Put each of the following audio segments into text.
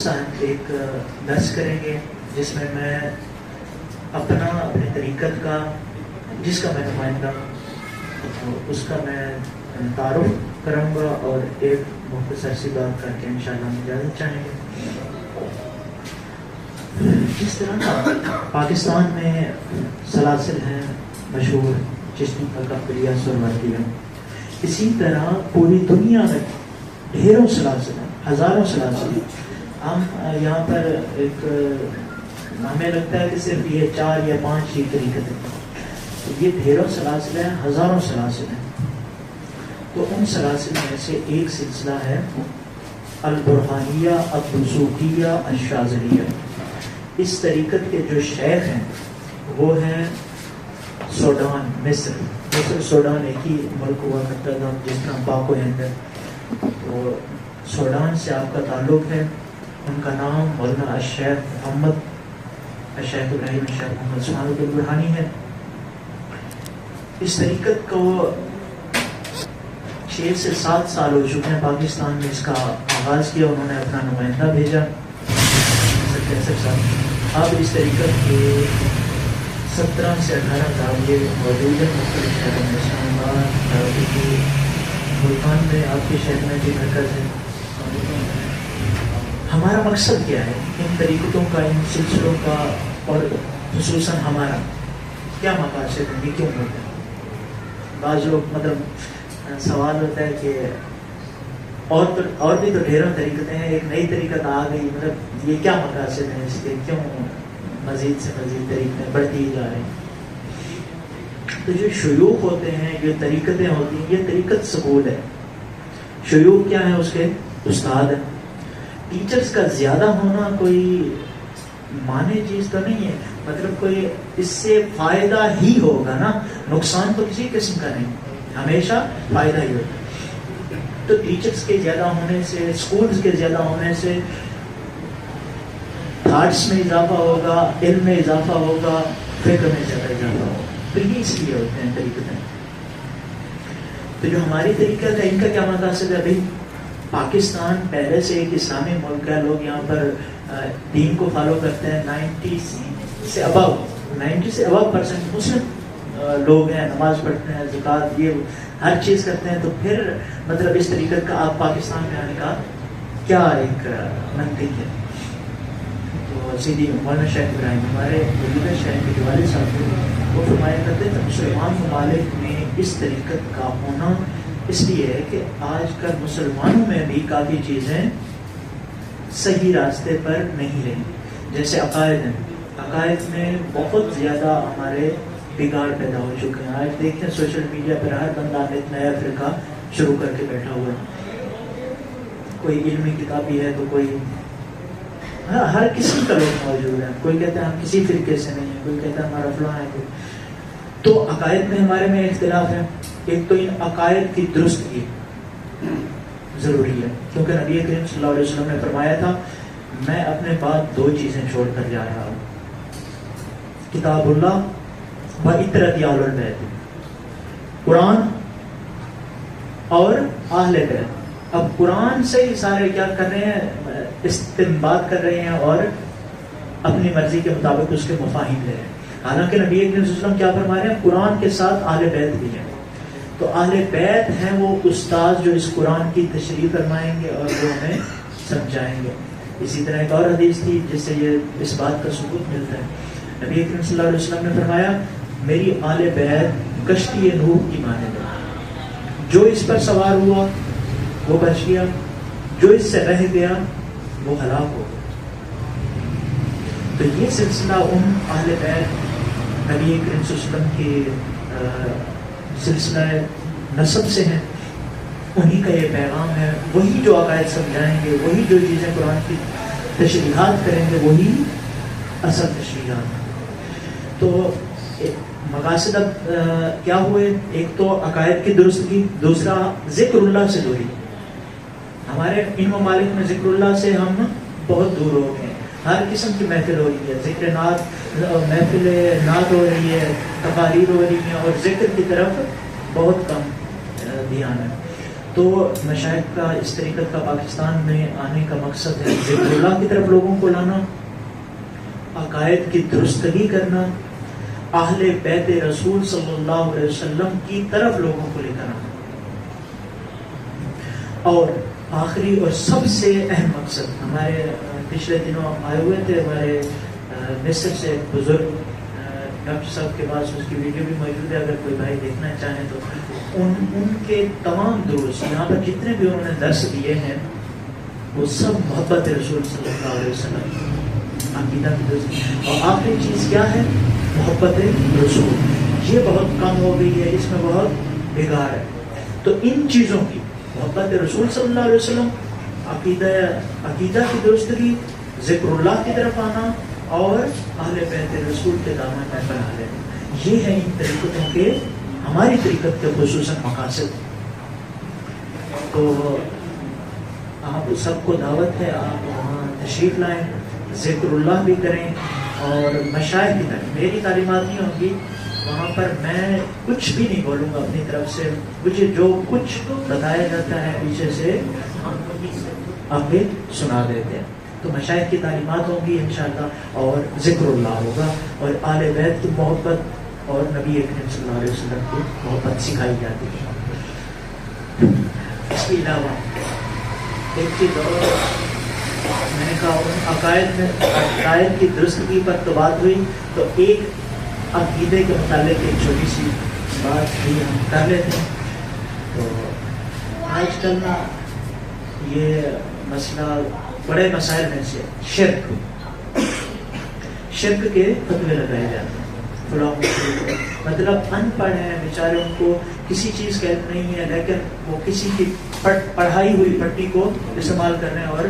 ایک درس کریں گے جس میں میں اپنے طریقت کا جس کا میں نمائندہ اس کا میں تعارف کروں گا اور ایک مختصر سی بات کر کے انشاءاللہ ہم اجازت چاہیں گے۔ جس طرح پاکستان میں سلاسل ہیں مشہور چشتی قادریہ سہروردیہ، اسی طرح پوری دنیا میں ڈھیروں سلاسل ہیں، ہزاروں سلاسل ہیں۔ ہم یہاں پر ایک ہمیں لگتا ہے کہ صرف یہ 4 یا 5 ہی طریقے ہیں، یہ ڈھیروں سلاسل ہیں، ہزاروں سلاسل ہیں۔ تو ان سلاسل میں سے ایک سلسلہ ہے البرہانیہ الدسوقیہ الشاذلیہ۔ اس طریقت کے جو شیخ ہیں وہ ہیں سوڈان، مصر سوڈان ایک ہی ملک ہوا کرتا تھا جس کا پاک و ہند ہے، تو سوڈان سے آپ کا تعلق ہے۔ ان کا نام مولانا الشیخ ابراہیم الشیخ محمد سبحان البرہانی ہے۔ اس طریقت کو 6 سے 7 سال ہو چکے ہیں پاکستان میں اس کا آغاز کیا، انہوں نے اپنا نمائندہ بھیجا 63 سال۔ اب اس طریقت کے 17 سے 18 زاویے موجود ہیں مختلف شہروں میں، اسلام آباد، ملتان میں، آپ کے شہر میں بھی مرکز ہے۔ ہمارا مقصد کیا ہے ان طریقتوں کا، ان سلسلوں کا، اور خصوصاً ہمارا کیا مقاصد ہے، یہ کیوں ہوتا ہے؟ بعض لوگ سوال ہوتا ہے کہ اور بھی تو ڈھیروں طریقتیں ہیں، ایک نئی طریقت آ گئی، یہ کیا مقاصد ہیں اس کے، کیوں مزید سے مزید طریقتیں بڑھتی ہی جا رہی ہیں؟ تو جو شیوخ ہوتے ہیں، جو طریقتیں ہوتی ہیں، یہ طریقت سکول ہے۔ شیوخ کیا ہے؟ اس کے استاد ہیں۔ ٹیچرز کا زیادہ ہونا کوئی مانے چیز تو نہیں ہے، کوئی اس سے فائدہ ہی ہوگا نا، نقصان تو کسی قسم کا نہیں، ہمیشہ فائدہ ہی ہوگا۔ تو ٹیچرز کے زیادہ ہونے سے، سکولز کے زیادہ ہونے سے تھاٹس میں اضافہ ہوگا، علم میں اضافہ ہوگا، فکر میں زیادہ اضافہ ہوگا۔ تو یہ اس لیے ہوتے ہیں طریقتیں۔ تو جو ہماری طریقہ ہے ان کا کیا مقصد ہے؟ ابھی پاکستان پہلے سے ایک اسلامی ملک ہے، لوگ یہاں پر دین کو فالو کرتے ہیں، 90 سے ابو% مسلم لوگ ہیں، نماز پڑھتے ہیں، زکوٰۃ، یہ ہر چیز کرتے ہیں۔ تو پھر اس طریقے کا آپ پاکستان میں آنے کا کیا ایک منطق ہے؟ تو سیدھی مولانا شیخ ابراہیم ہمارے موجودہ شہر کے جو والد صاحب تھے وہ فرمایا کرتے تھے مسلمان ممالک میں اس طریقت کا ہونا اس لیے ہے کہ آج کل مسلمانوں میں بھی کافی چیزیں صحیح راستے پر نہیں رہی، جیسے عقائد ہیں، عقائد میں بہت زیادہ ہمارے بگاڑ پیدا ہو چکے ہیں۔ آج دیکھیں سوشل میڈیا پر ہر بندہ ایک نیا فرقہ شروع کر کے بیٹھا ہوا ہے، کوئی علمی کتابی ہے تو کوئی ہر قسم کا لوگ موجود ہیں، کوئی کہتا ہے ہم کسی فرقے سے نہیں ہیں، کوئی کہتا ہے ہمارا فلاں ہے۔ تو عقائد میں ہمارے میں اختلاف ہے۔ ایک تو ان عقائد کی درستگی ضروری ہے، کیونکہ نبی کریم صلی اللہ علیہ وسلم نے فرمایا تھا میں اپنے بعد 2 چیزیں چھوڑ کر جا رہا ہوں، کتاب اللہ و اطرت اہل البیت، قرآن اور اہل بیت۔ اب قرآن سے ہی سارے کیا کر رہے ہیں؟ استنباط کر رہے ہیں اور اپنی مرضی کے مطابق اس کے مفاہیم لے رہے ہیں، حالانکہ نبی کریم صلی اللہ علیہ وسلم کیا فرما رہے ہیں؟ قرآن کے ساتھ اہل بیت بھی ہیں۔ تو اہل بیت ہیں وہ استاد جو اس قرآن کی تشریح فرمائیں گے اور وہ ہمیں سمجھائیں گے۔ اسی طرح ایک اور حدیث تھی جس سے یہ اس بات کا ثبوت ملتا ہے، نبی کریم صلی اللہ علیہ وسلم نے فرمایا میری اہل بیت کشتی نوح کی مانند ہے، جو اس پر سوار ہوا وہ بچ گیا، جو اس سے رہ گیا وہ ہلاک ہو گیا۔ تو یہ سلسلہ ان اہل بیت نبی کریم صلی اللہ علیہ وسلم کے سلسلہ نسب سے ہیں، انہی کا یہ پیغام ہے، وہی جو عقائد سمجھائیں گے، وہی جو چیزیں قرآن کی تشریحات کریں گے، وہی اصل تشریحات ہیں۔ تو مقاصد اب کیا ہوئے؟ ایک تو عقائد کی درستگی، دوسرا ذکر اللہ سے دوری۔ ہمارے ان ممالک میں ذکر اللہ سے ہم بہت دور ہو گئے ہیں، ہر قسم کی محفل ہو رہی ہے، ذکر نعت، محفل نعت ہو رہی ہے، تقاریر ہو رہی ہیں، اور ذکر کی طرف بہت کم دھیان ہے۔ تو مشائخ کا اس طریقت کا پاکستان میں آنے کا مقصد ہے ذکر اللہ کی طرف لوگوں کو لانا، عقائد کی درستگی کرنا، اہل بیت رسول صلی اللہ علیہ وسلم کی طرف لوگوں کو لے کر آنا، اور آخری اور سب سے اہم مقصد ہمارے پچھلے دنوں آئے ہوئے تھے ہمارے مصر سے بزرگ ڈاکٹر صاحب کے پاس، اس کی ویڈیو بھی موجود ہے اگر کوئی بھائی دیکھنا چاہیں تو، ان کے تمام دروس یہاں پر جتنے بھی انہوں نے درس دیے ہیں وہ سب محبت رسول صلی اللہ علیہ وسلم عقیدہ کی درست، اور آخری چیز کیا ہے؟ محبت رسول۔ یہ بہت کم ہو گئی ہے، اس میں بہت بگاڑ ہے، تو ان چیزوں کی محبت رسول صلی اللہ علیہ وسلم، عقیدہ کی درستگی، ذکر اللہ کی طرف آنا، اور اہل بیت رسول کے دامن میں بنا لینا، یہ ہے ان طریقتوں کے، ہماری طریقت کے خصوصاً مقاصد۔ تو آپ سب کو دعوت ہے، آپ وہاں تشریف لائیں، ذکر اللہ بھی کریں، اور مشائخ کی طرف میری تعلیمات نہیں ہوں گی وہاں پر، میں کچھ بھی نہیں بولوں گا اپنی طرف سے، مجھے جو کچھ بتایا جاتا ہے پیچھے سے آپ بھی سنا دیتے ہیں۔ تو مشائخ کی تعلیمات ہوں گی انشاءاللہ، اور ذکر اللہ ہوگا، اور آل بیت کی محبت اور نبی اکرم صلی اللہ علیہ وسلم کی محبت سکھائی جاتی ہے۔ اس کے علاوہ ایک چیز اور میں نے کہا، ان عقائد کی درستگی پر تو بات ہوئی، تو ایک عقیدے کے متعلق ایک چھوٹی سی بات بھی ہم کر لیتے ہیں۔ تو آج کل نا یہ مسئلہ بڑے مسائل میں سے شرک کے فتوے لگائے جاتے ہیں، مطلب ان پڑھ ہیں بیچارے، ان کو کسی چیز کا علم نہیں ہے، لیکن وہ کسی کی پڑھائی ہوئی پٹی کو استعمال کر رہے ہیں اور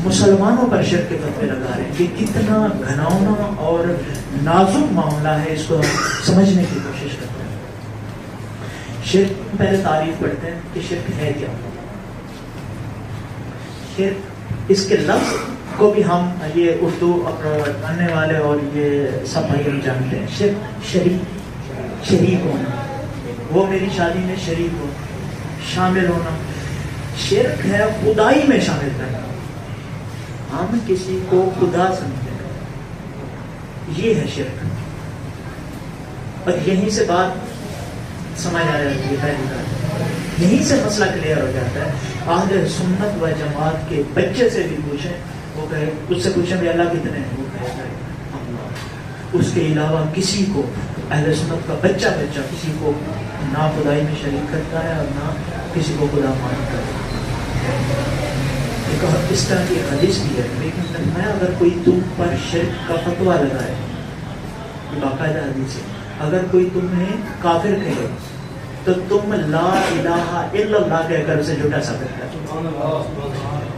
مسلمانوں پر شرک کے فتوے لگا رہے ہیں۔ یہ کتنا گھناؤنا اور نازک معاملہ ہے، اس کو ہم سمجھنے کی کوشش کرتے ہیں۔ شرک پہلے تعریف پڑھتے ہیں کہ شرک ہے کیا۔ شرک، اس کے لفظ کو بھی ہم یہ اردو پڑھنے والے اور یہ سب بھائی ہم جانتے ہیں۔ شریک ہونا، وہ میری شادی میں شریک ہو، شامل ہونا۔ شرک ہے خدائی میں شامل کرنا، ہم کسی کو خدا سمجھتے ہیں، یہ ہے شرک۔ اور یہیں سے بات سمجھ آ جاتی ہے، پہلی بات یہیں سے مسئلہ کلیئر ہو جاتا ہے۔ اہل سنت و جماعت کے بچے سے بھی پوچھیں، وہ کہے، اس سے پوچھیں بھی اللہ کتنے ہیں، وہ کہے اللہ۔ اس کے علاوہ کسی کو، اہل سنت کا بچہ کسی کو نہ خدائی میں شریک کرتا ہے اور نہ کسی کو خدا مانتا ہے۔ اس طرح کی حدیث بھی ہے، لیکن میں اگر کوئی تم پر شرک کا فتویٰ لگائے، یہ باقاعدہ حدیث ہے، اگر کوئی تمہیں کافر کہے تو تم لا الہ الا اللہ کہہ کر اسے جھوٹا ثابت کرو۔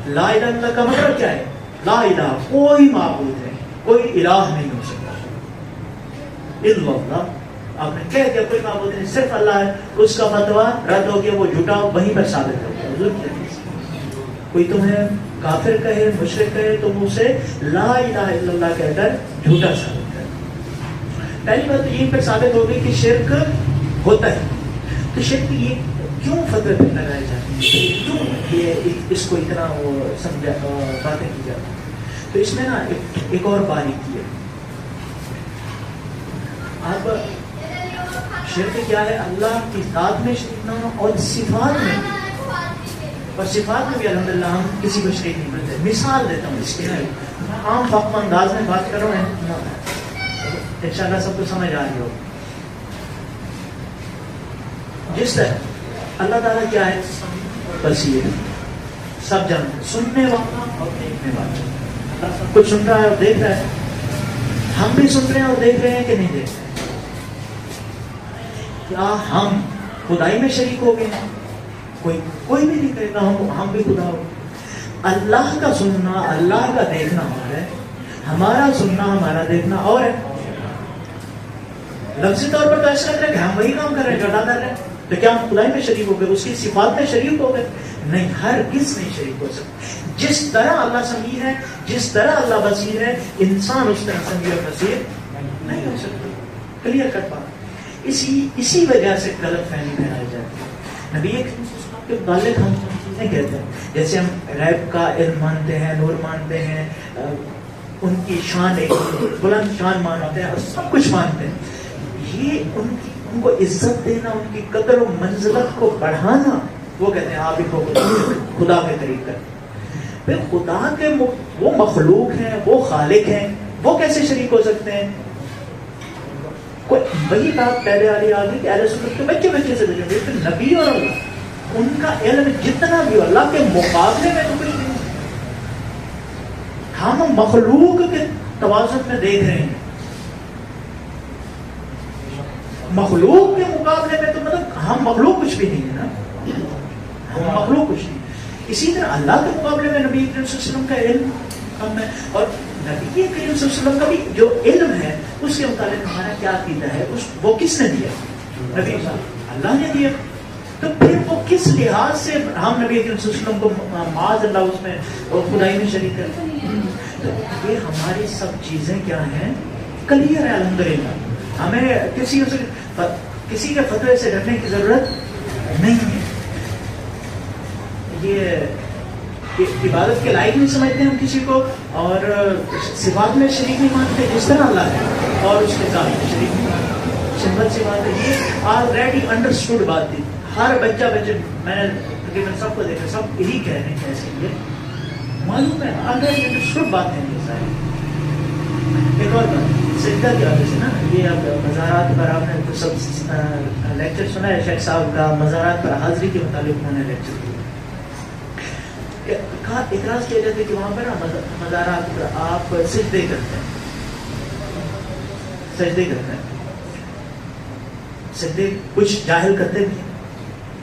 لا الہ الا اللہ کا مطلب کیا ہے؟ لا الہ، کوئی معبود ہے، کوئی الہ نہیں ہو سکتا الا اللہ۔ آپ نے کہہ دیا کوئی معبود نہیں، صرف اللہ ہے، اس کا فتویٰ رد ہو گیا، وہ جھوٹا وہیں پر ثابت ہو گیا۔ حضور کی حدیث، کوئی تمہیں کافر کہے، مشرک کہے، تم اسے لا الہ الا اللہ کہہ کر جھوٹا ثابت کرو۔ پہلی بات تو یہ پھر ثابت ہو گئی کہ شرک ہوتا ہے۔ تو شرک یہ کیوں فتوے پہ لگائے جاتے ہیں، کیوں یہ اس کو اتنا وہ سمجھا باتیں کی جاتی ہیں؟ تو اس میں نا ایک اور باریکی ہے۔ اب شرک کیا ہے؟ اللہ کی ذات میں شریک نہ ہو، اور صفات میں، اور صفات میں بھی الحمدللہ ہم کسی کو شریک نہیں کرتے۔ مثال دیتا ہوں اس کے، عام فہم انداز میں بات کر رہا ہوں، انشاءاللہ سب کو سمجھ آ رہی ہو۔ جس طرح اللہ تعالیٰ کیا ہے؟ بصیر، سب جانتے ہیں، سننے والا اور دیکھنے والا۔ اللہ سب کچھ سن رہا ہے اور دیکھ رہا ہے۔ ہم بھی سن رہے ہیں اور دیکھ رہے ہیں کہ نہیں دیکھ رہے؟ کیا ہم خدائی میں شریک ہو گئے ہیں؟ کوئی بھی نہیں کہے گا ہم بھی خدا ہو۔ اللہ کا سننا، اللہ کا دیکھنا اور ہے، ہمارا سننا، ہمارا دیکھنا اور ہے۔ لفظی طور پر تو ایسا لگ رہا ہے کہ ہم وہی کام کر رہے ہیں جو اللہ کر رہے ہیں، تو کیا ہم خدائی میں شریک ہو گئے، اس کی صفات میں شریک ہو گئے؟ نہیں، ہر کس نہیں شریک ہو سکتا۔ جس طرح اللہ سمیع ہے، جس طرح اللہ بصیر ہے، انسان اس طرح سمیع اور بصیر نہیں ہو سکتا۔ کلیئر کٹ بات۔ اسی وجہ سے غلط فہمی پھیلائی جاتی ہے۔ نبی کے متعلق ہم چیزیں کہتے ہیں، جیسے ہم غیب کا علم مانتے ہیں، نور مانتے ہیں، ان کی شان ایک بلند شان مانتے ہیں اور سب کچھ مانتے ہیں، یہ ان کو عزت دینا، ان کی قدر و منزلت کو بڑھانا، وہ کہتے ہیں آپ ہی کو خدا کے قریب کریں۔ پھر خدا کے وہ مخلوق ہیں، وہ خالق ہیں، وہ کیسے شریک ہو سکتے ہیں؟ وہی بات پہلے والی آ گئی کہ اہل سنت کے بچے بچے سے بچے، پھر نبی اور اللہ ان کا علم جتنا بھی اللہ کے مقابلے میں تو کچھ نہیں، ہم مخلوق کے توازن میں دیکھ رہے ہیں، مخلوق کے مقابلے میں تو مطلب ہم مخلوق کچھ بھی نہیں ہے نا، ہم مخلوق کچھ نہیں۔ اسی طرح اللہ کے مقابلے میں نبی کریم صلی اللہ علیہ وسلم کا علم کم ہے، اور نبی کریم صلی اللہ علیہ وسلم کا بھی جو علم ہے اس کے متعلق ہمارا کیا عقیدہ ہے، وہ کس نے دیا؟ نبی صاحب اللہ نے دیا۔ تو پھر وہ کس لحاظ سے ہم نبی کریم صلی اللہ علیہ وسلم کو معاذ اللہ اس میں خدائی میں شریک کرتے ہیں؟ تو یہ ہماری سب چیزیں کیا ہیں؟ کلیئر ہے الحمدللہ، ہمیں کسی کے فتوے سے ڈرنے کی ضرورت نہیں ہے۔ یہ عبادت کے لائق نہیں سمجھتے ہم کسی کو، اور صفات میں شریک نہیں مانتے جس طرح اللہ ہے، اور اس کے ذات میں شریک نہیں مانتے۔ سمپل سی بات ہے، یہ آلریڈی انڈرسٹوڈ بات تھی، ہر بچہ میں نے تقریباً سب کو دیکھا، سب یہی کہہ رہے ہیں، ایسے یہ معلوم ہے، آلریڈی انڈرسٹوڈ بات ہے یہ ساری۔ ایک اور بات سجدہ کی وجہ سے نا، یہ اب مزارات پر آپ نے تو سب لیکچر سنا ہے شیخ صاحب کا، مزارات پر حاضری کے متعلق انہوں نے لیکچر دیا، اعتراض کیا جاتا ہے کہ وہاں پر مزارات پر آپ سجدے کرتے ہیں، سجدے کچھ جاہل کرتے بھی ہیں،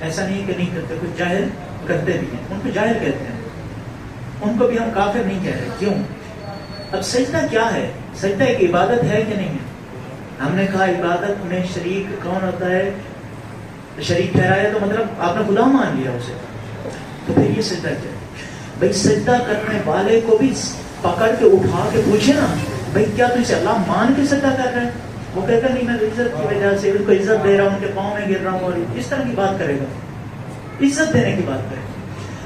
ایسا نہیں کہ نہیں کرتے، کچھ جاہل کرتے بھی ہیں، ان کو جاہل کہتے ہیں، ان کو بھی ہم کافر نہیں کہہ رہے۔ کیوں؟ اب سجدہ کیا ہے؟ سجدہ ایک عبادت ہے کہ نہیں ہے؟ ہم نے کہا عبادت میں شریک کون ہوتا ہے؟ شریک ٹھہرایا تو مطلب آپ نے خدا مان لیا اسے، تو پھر یہ سجدہ کیا ہے؟ بھائی سجدہ کرنے والے کو بھی پکڑ کے اٹھا کے پوچھے نا، بھائی کیا تو اسے اللہ مان کے سجدہ کر رہے ہیں؟ وہ کہے گا نہیں، میں عزت کی وجہ سے ان کو عزت دے رہا ہوں، ان کے پاؤں میں گر رہا ہوں، اور اس طرح کی بات کرے گا، عزت دینے کی بات کرے گا۔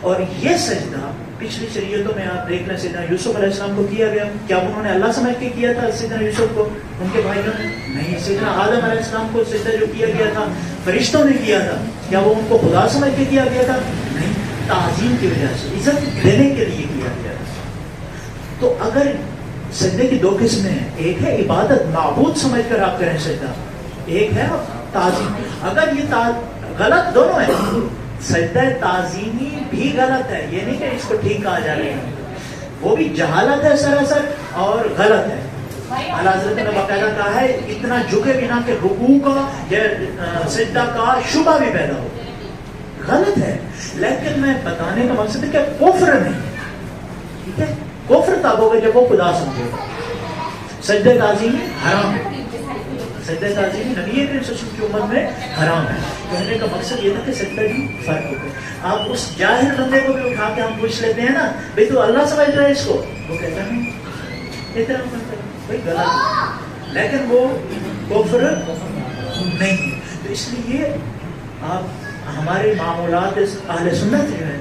اور یہ سجدہ پچھلی شریعتوں میں آپ دیکھ لیں، سیدنا یوسف علیہ السلام کو کیا گیا، کیا انہوں نے اللہ سمجھ کے کیا تھا سیدنا یوسف کو؟ ان کے بھائیوں نے نہیں۔ سیدنا آدم علیہ السلام کو سجدہ جو کیا گیا تھا فرشتوں نے کیا تھا، کیا وہ ان کو خدا سمجھ کے کیا گیا تھا؟ نہیں، تعظیم کی وجہ سے، عزت دینے کے لیے کیا گیا تھا۔ تو اگر سجدے کی دو قسمیں ہیں، ایک ہے عبادت، معبود سمجھ کر آپ کریں سجدہ، ایک ہے تعظیم۔ اگر یہ غلط دونوں ہیں، سجدہ تعظیمی بھی غلط ہے، یہ نہیں کہ اس کو ٹھیک کہا جا رہا ہے، وہ بھی جہالت ہے سراسر اور غلط ہے۔ اعلیٰ حضرت نے باقاعدہ کہا ہے اتنا جھکے بنا کہ رکوع کا یا سجدہ کا شبہ بھی پیدا ہو، غلط ہے۔ لیکن میں بتانے کا مقصد ہے کہ کفر نہیں، ٹھیک ہے، کفر تب ہوگا جب وہ خدا سمجھے گا۔ سجدہ تعظیمی حرام ہے، سجدہ تعظیمی نبی کریم صلی اللہ علیہ وسلم کی امت میں حرام ہے۔ کہنے کا مقصد یہ تھا کہ سجدہ بھی فرق ہو گیا۔ آپ اس جاہل بندے کو بھی اٹھا کے ہم پوچھ لیتے ہیں نا، بھئی تو اللہ سمجھ رہا ہے اس کو، وہ کہتا نہیں، اتنا بھئی غلط، لیکن وہ کفر نہیں ہے۔ تو اس لیے آپ ہمارے معمولات اہل سنت جو ہے،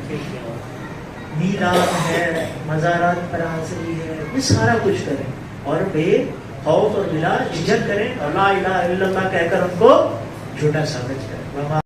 میلاد ہے، مزارات پر حاضری ہے، یہ سارا کچھ کریں اور بے خوف اور بلا جھجک کریں، اور لا الہ الا اللہ کہہ کر ان کو جھوٹا ثابت کریں۔